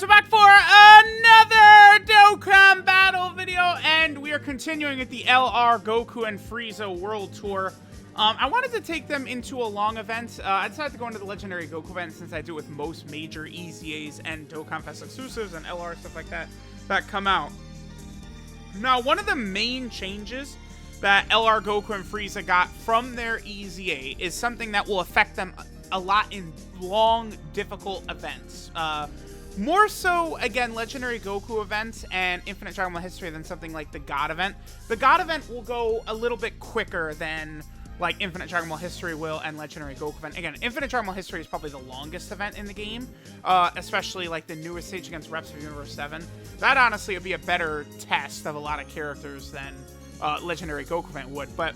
we're back for another Dokkan battle video, and we are continuing with the LR Goku and Frieza World Tour. I wanted to take them into a long event. I decided to go into the Legendary Goku event since I do with most major EZAs and Dokkan Fest exclusives and LR stuff like that that come out. Now, one of the main changes that LR Goku and Frieza got from their EZA is something that will affect them a lot in long, difficult events. More so, again, Legendary Goku events and Infinite Dragon Ball History than something like the God event. The God event will go a little bit quicker than like Infinite Dragon Ball History will and Legendary Goku event. Again, Infinite Dragon Ball History is probably the longest event in the game, especially like the newest stage against Reps of Universe 7. That honestly would be a better test of a lot of characters than Legendary Goku event would. But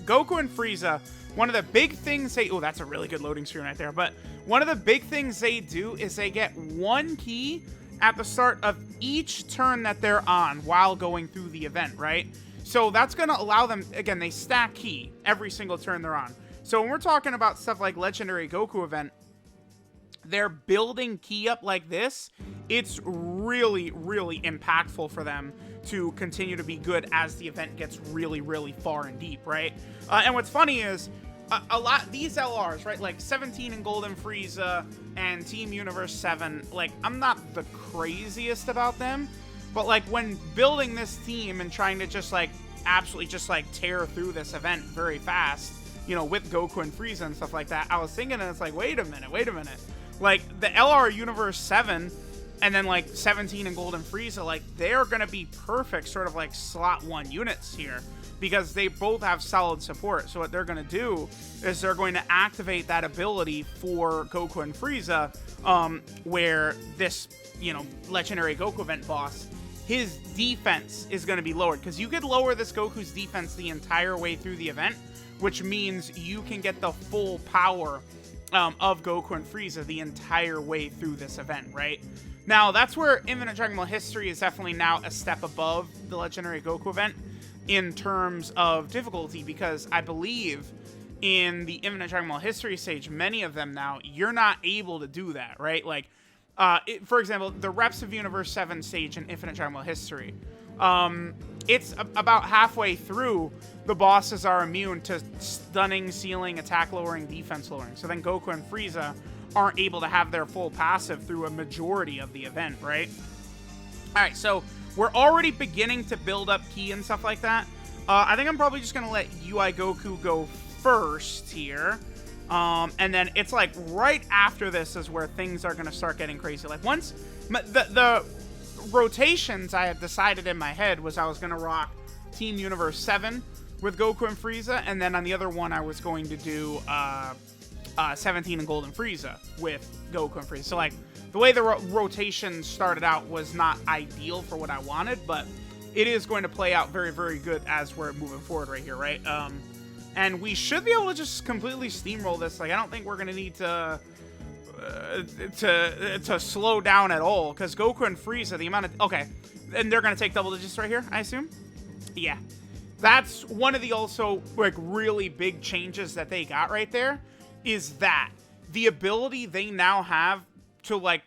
Goku and Frieza, one of the big things they... Oh, that's a really good loading screen right there. But one of the big things they do is they get one key at the start of each turn that they're on while going through the event, right? So that's going to allow them... Again, they stack key every single turn they're on. So when we're talking about stuff like Legendary Goku event, they're building key up like this. It's really, really impactful for them to continue to be good as the event gets really, really far and deep, right? And what's funny is a lot these LRs, right? Like 17 and Golden Frieza and Team Universe 7, like I'm not the craziest about them, but like when building this team and trying to just like absolutely just like tear through this event very fast, you know, with Goku and Frieza and stuff like that, I was thinking, and it's like, wait a minute. Like the LR Universe 7 and then like 17 and Golden Frieza, like they're gonna be perfect sort of like slot 1 units here because they both have solid support. So what they're gonna do is they're going to activate that ability for Goku and Frieza, where this, you know, Legendary Goku event boss, his defense is gonna be lowered because you could lower this Goku's defense the entire way through the event, which means you can get the full power of Goku and Frieza the entire way through this event, right? Now, that's where Infinite Dragon Ball History is definitely now a step above the Legendary Goku event in terms of difficulty, because I believe in the Infinite Dragon Ball History stage, many of them now, you're not able to do that, right? Like, for example, the Reps of Universe 7 stage in Infinite Dragon Ball History, it's about halfway through, the bosses are immune to stunning, sealing, attack lowering, defense lowering. So then Goku and Frieza aren't able to have their full passive through a majority of the event, right? Alright, so we're already beginning to build up ki and stuff like that. I think I'm probably just going to let UI Goku go first here. And then it's like right after this is where things are going to start getting crazy. Like once the rotations I had decided in my head was I was going to rock Team Universe 7 with Goku and Frieza, and then on the other one I was going to do 17 and Golden Frieza with Goku and Frieza. So like the way the rotation started out was not ideal for what I wanted, but it is going to play out very, very good as we're moving forward right here, right? And we should be able to just completely steamroll this. Like I don't think we're going to need to slow down at all, because Goku and Frieza, the amount of... Okay, and they're going to take double digits right here, I assume? Yeah. That's one of the also, like, really big changes that they got right there, is that the ability they now have to, like,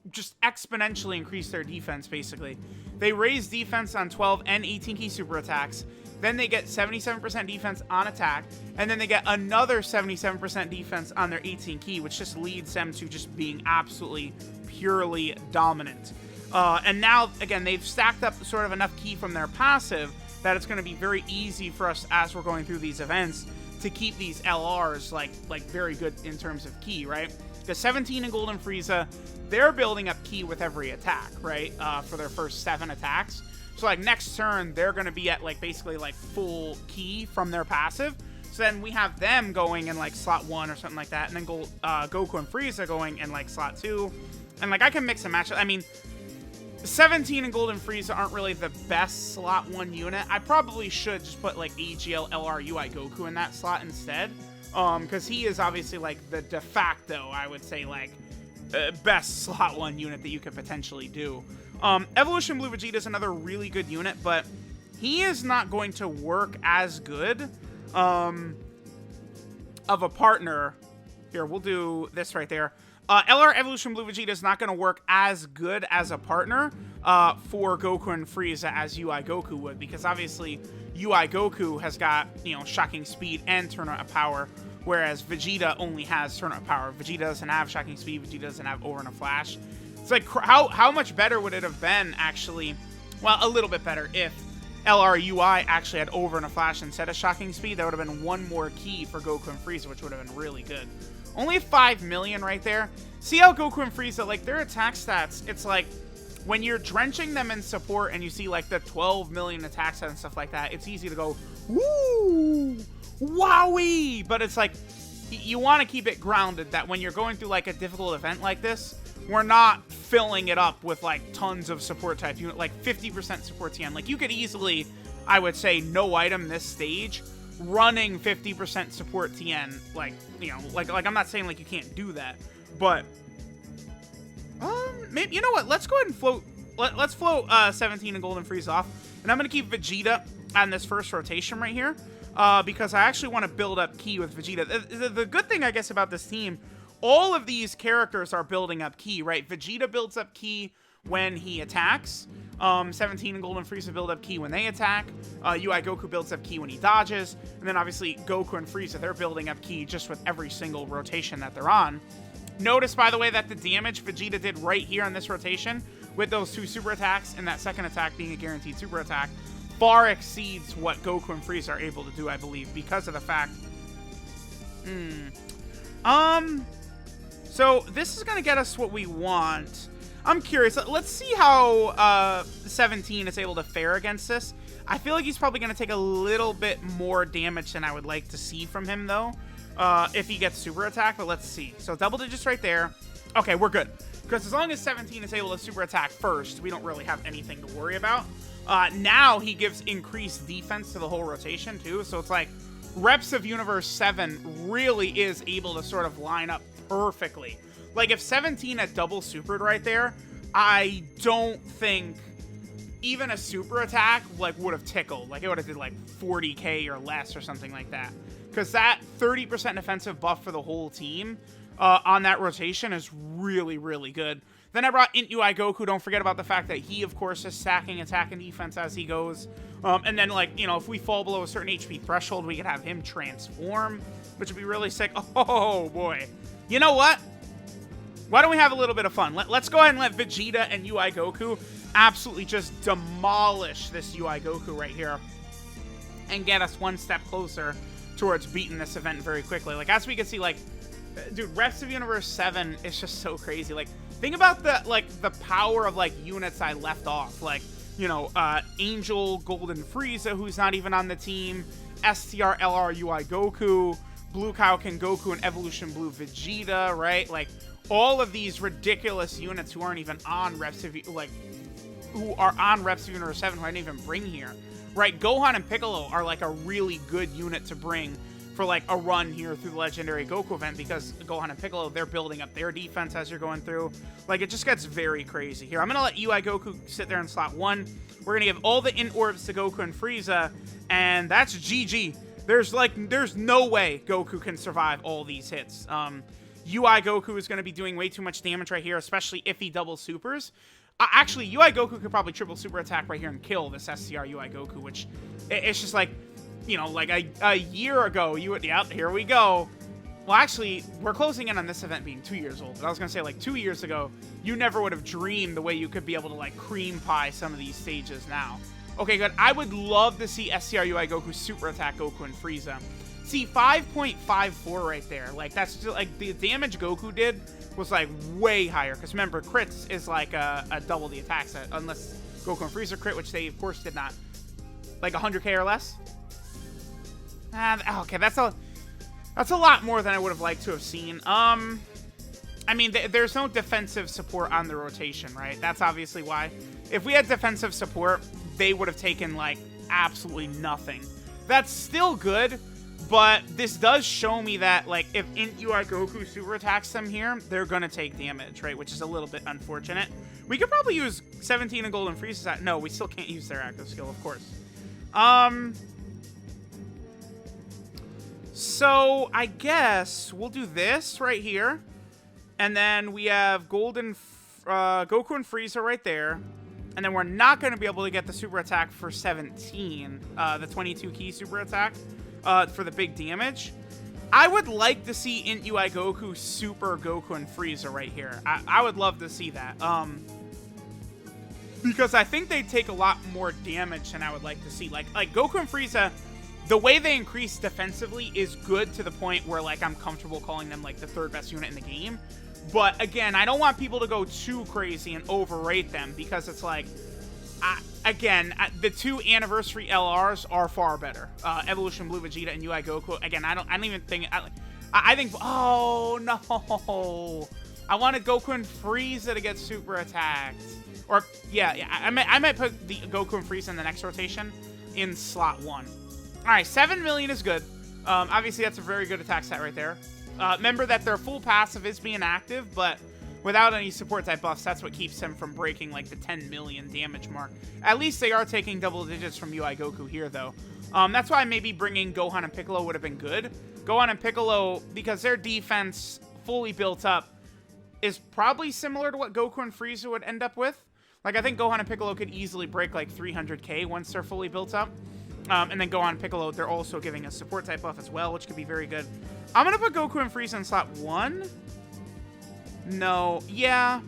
just exponentially increase their defense, basically. They raise defense on 12 and 18 key super attacks, then they get 77% defense on attack, and then they get another 77% defense on their 18 key, which just leads them to just being absolutely, purely dominant. And now, again, they've stacked up sort of enough key from their passive that it's going to be very easy for us as we're going through these events to keep these LRs like very good in terms of key, right? Because 17 and Golden Frieza, they're building up key with every attack, right? For their first 7 attacks. So like next turn, they're going to be at like basically like full key from their passive. So then we have them going in like slot 1 or something like that, and then Goku and Frieza going in like slot 2. And like I can mix and match. I mean, 17 and Golden Frieza aren't really the best slot 1 unit. I probably should just put like AGL LR UI Goku in that slot instead. Because he is obviously like the de facto, I would say, like best slot 1 unit that you could potentially do. Evolution Blue Vegeta is another really good unit, but he is not going to work as good of a partner. Here, we'll do this right there. LR Evolution Blue Vegeta is not going to work as good as a partner for Goku and Frieza as UI Goku would, because obviously UI Goku has got, you know, shocking speed and turnout of power, whereas Vegeta only has turnout of power. Vegeta doesn't have shocking speed. Vegeta doesn't have over in a flash. It's like, how much better would it have been, actually? Well, a little bit better if LR UI actually had over in a flash instead of shocking speed. That would have been one more key for Goku and Frieza, which would have been really good. Only 5 million right there. See how Goku and Frieza, like, their attack stats, it's like, when you're drenching them in support and you see, like, the 12 million attack stats and stuff like that, it's easy to go, woo, wowie! But it's like, you want to keep it grounded that when you're going through, like, a difficult event like this, we're not filling it up with, like, tons of support type unit, like 50% support TN. Like, you could easily, I would say, no item this stage, running 50% support TN. Like, you know, like I'm not saying, like, you can't do that, but, maybe, you know what, let's go ahead and float, let's float 17 and Golden Freeze off, and I'm going to keep Vegeta on this first rotation right here, because I actually want to build up Ki with Vegeta. The good thing, I guess, about this team, all of these characters are building up Ki, right? Vegeta builds up Ki when he attacks. 17 and Golden Frieza build up Ki when they attack. UI Goku builds up Ki when he dodges. And then obviously Goku and Frieza, they're building up Ki just with every single rotation that they're on. Notice, by the way, that the damage Vegeta did right here on this rotation with those 2 super attacks and that second attack being a guaranteed super attack far exceeds what Goku and Frieza are able to do, I believe, because of the fact... So this is going to get us what we want. I'm curious. Let's see how 17 is able to fare against this. I feel like he's probably going to take a little bit more damage than I would like to see from him, though, if he gets super attack. But let's see. So double digits right there. Okay, we're good. Because as long as 17 is able to super attack first, we don't really have anything to worry about. Now he gives increased defense to the whole rotation, too. So it's like Reps of Universe 7 really is able to sort of line up perfectly. Like, if 17 had double supered right there, I don't think even a super attack, like, would have tickled. Like, it would have did, like, 40k or less or something like that. Because that 30% defensive buff for the whole team on that rotation is really, really good. Then I brought Int UI Goku. Don't forget about the fact that he, of course, is stacking attack and defense as he goes. And then, like, you know, if we fall below a certain HP threshold, we could have him transform, which would be really sick. Oh, boy. You know what? Why don't we have a little bit of fun? Let's go ahead and let Vegeta and UI Goku absolutely just demolish this UI Goku right here and get us one step closer towards beating this event very quickly. Like, as we can see, like, dude, Rest of Universe 7 is just so crazy. Like, think about the power of, like, units I left off. Like, you know, Angel Golden Frieza, who's not even on the team, STR LR UI Goku, Blue Kaioken Goku, and Evolution Blue Vegeta, right? Like, all of these ridiculous units who aren't even on Reps of, like, who are on Reps of Universe 7 who I didn't even bring here, right? Gohan and Piccolo are, like, a really good unit to bring for, like, a run here through the Legendary Goku event, because Gohan and Piccolo, they're building up their defense as you're going through. Like, it just gets very crazy here. I'm going to let UI Goku sit there in slot 1. We're going to give all the Int Orbs to Goku and Frieza, and that's GG. There's no way Goku can survive all these hits. UI Goku is going to be doing way too much damage right here, especially if he double supers. Actually, UI Goku could probably triple super attack right here and kill this SCR UI Goku, which it's just like, you know, like a year ago, yeah, here we go. Well, actually, we're closing in on this event being 2 years old. But I was going to say, like, 2 years ago, you never would have dreamed the way you could be able to, like, cream pie some of these stages now. Okay, good. I would love to see SCR UI Goku super attack Goku and Frieza. See, 5.54 right there. Like, that's just, like, the damage Goku did was, like, way higher. Because remember, crits is, like, a double the attack set. Unless Goku and Frieza crit, which they, of course, did not. Like, 100k or less? Okay, that's a lot more than I would have liked to have seen. I mean, there's no defensive support on the rotation, right? That's obviously why. If we had defensive support, they would have taken, like, absolutely nothing. That's still good, but this does show me that, like, if Int UI Goku super attacks them here, they're gonna take damage, right? Which is a little bit unfortunate. We could probably use 17 and Golden Frieza. No, we still can't use their active skill, of course. So I guess we'll do this right here. And then we have Goku and Frieza right there. And then we're not going to be able to get the super attack for 17, the 22 key super attack for the big damage. I would like to see Int UI Goku super Goku and Frieza right here. I would love to see that. Because I think they take a lot more damage than I would like to see. Like Goku and Frieza, the way they increase defensively is good to the point where, like, I'm comfortable calling them, like, the third best unit in the game. But, again, I don't want people to go too crazy and overrate them because it's like, the two anniversary LRs are far better. Evolution Blue Vegeta and UI Goku. Again, I don't even think, I think, oh, no. I wanted Goku and Frieza to get super attacked. Or, yeah, I might put the Goku and Frieza in the next rotation in slot 1. Alright, 7 million is good. Obviously, that's a very good attack stat right there. Remember that their full passive is being active, but without any support type buffs, that's what keeps them from breaking, like, the 10 million damage mark. At least they are taking double digits from UI Goku here, though. That's why maybe bringing Gohan and Piccolo would have been good. Gohan and Piccolo, because their defense fully built up, is probably similar to what Goku and Frieza would end up with. Like, I think Gohan and Piccolo could easily break, like, 300k once they're fully built up. And then Gohan and Piccolo, they're also giving a support type buff as well, which could be very good. I'm going to put Goku and Frieza in slot 1. No. Yeah.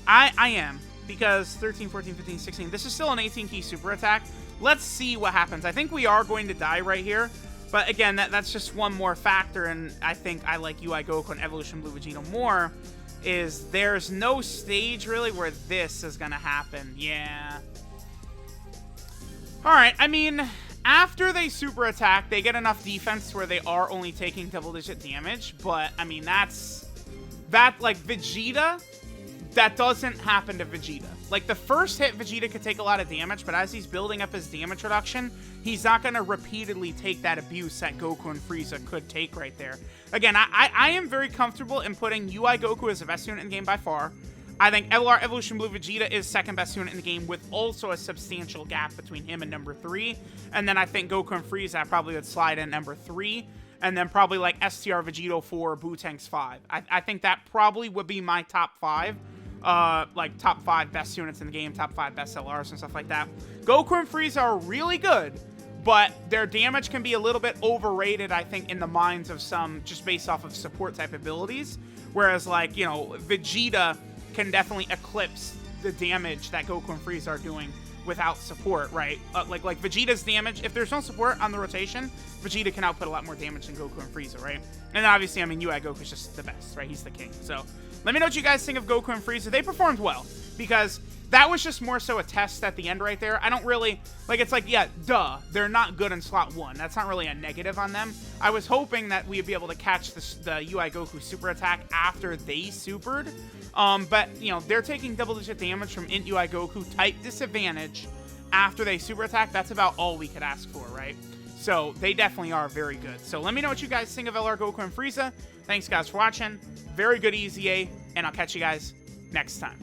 I am. Because 13, 14, 15, 16. This is still an 18-key super attack. Let's see what happens. I think we are going to die right here. But again, that's just one more factor. And I think I like UI Goku and Evolution Blue Vegeta more. Is there's no stage, really, where this is going to happen. Yeah. Alright, I mean, after they super attack, they get enough defense where they are only taking double-digit damage, but, I mean, like, Vegeta, that doesn't happen to Vegeta. Like, the first hit, Vegeta could take a lot of damage, but as he's building up his damage reduction, he's not going to repeatedly take that abuse that Goku and Frieza could take right there. Again, I am very comfortable in putting UI Goku as the best unit in the game by far. I think LR Evolution Blue Vegeta is second best unit in the game with also a substantial gap between him and number 3. And then I think Goku and Frieza probably would slide in number 3. And then probably like STR Vegito 4, Boo-Tanks 5. I think that probably would be my top 5. Like top 5 best units in the game, top 5 best LRs and stuff like that. Goku and Frieza are really good, but their damage can be a little bit overrated, I think, in the minds of some just based off of support type abilities. Whereas, like, you know, Vegeta can definitely eclipse the damage that Goku and Frieza are doing without support, right? Like Vegeta's damage, if there's no support on the rotation, Vegeta can output a lot more damage than Goku and Frieza, right? And obviously, I mean, UI Goku's just the best, right? He's the king. So let me know what you guys think of Goku and Frieza. They performed well because that was just more so a test at the end right there. I don't really, like, it's like, yeah, duh, they're not good in slot 1. That's not really a negative on them. I was hoping that we'd be able to catch the UI Goku super attack after they supered. But, you know, they're taking double-digit damage from Int UI Goku type disadvantage after they super attack. That's about all we could ask for, right? So they definitely are very good. So let me know what you guys think of LR Goku and Frieza. Thanks, guys, for watching. Very good EZA, and I'll catch you guys next time.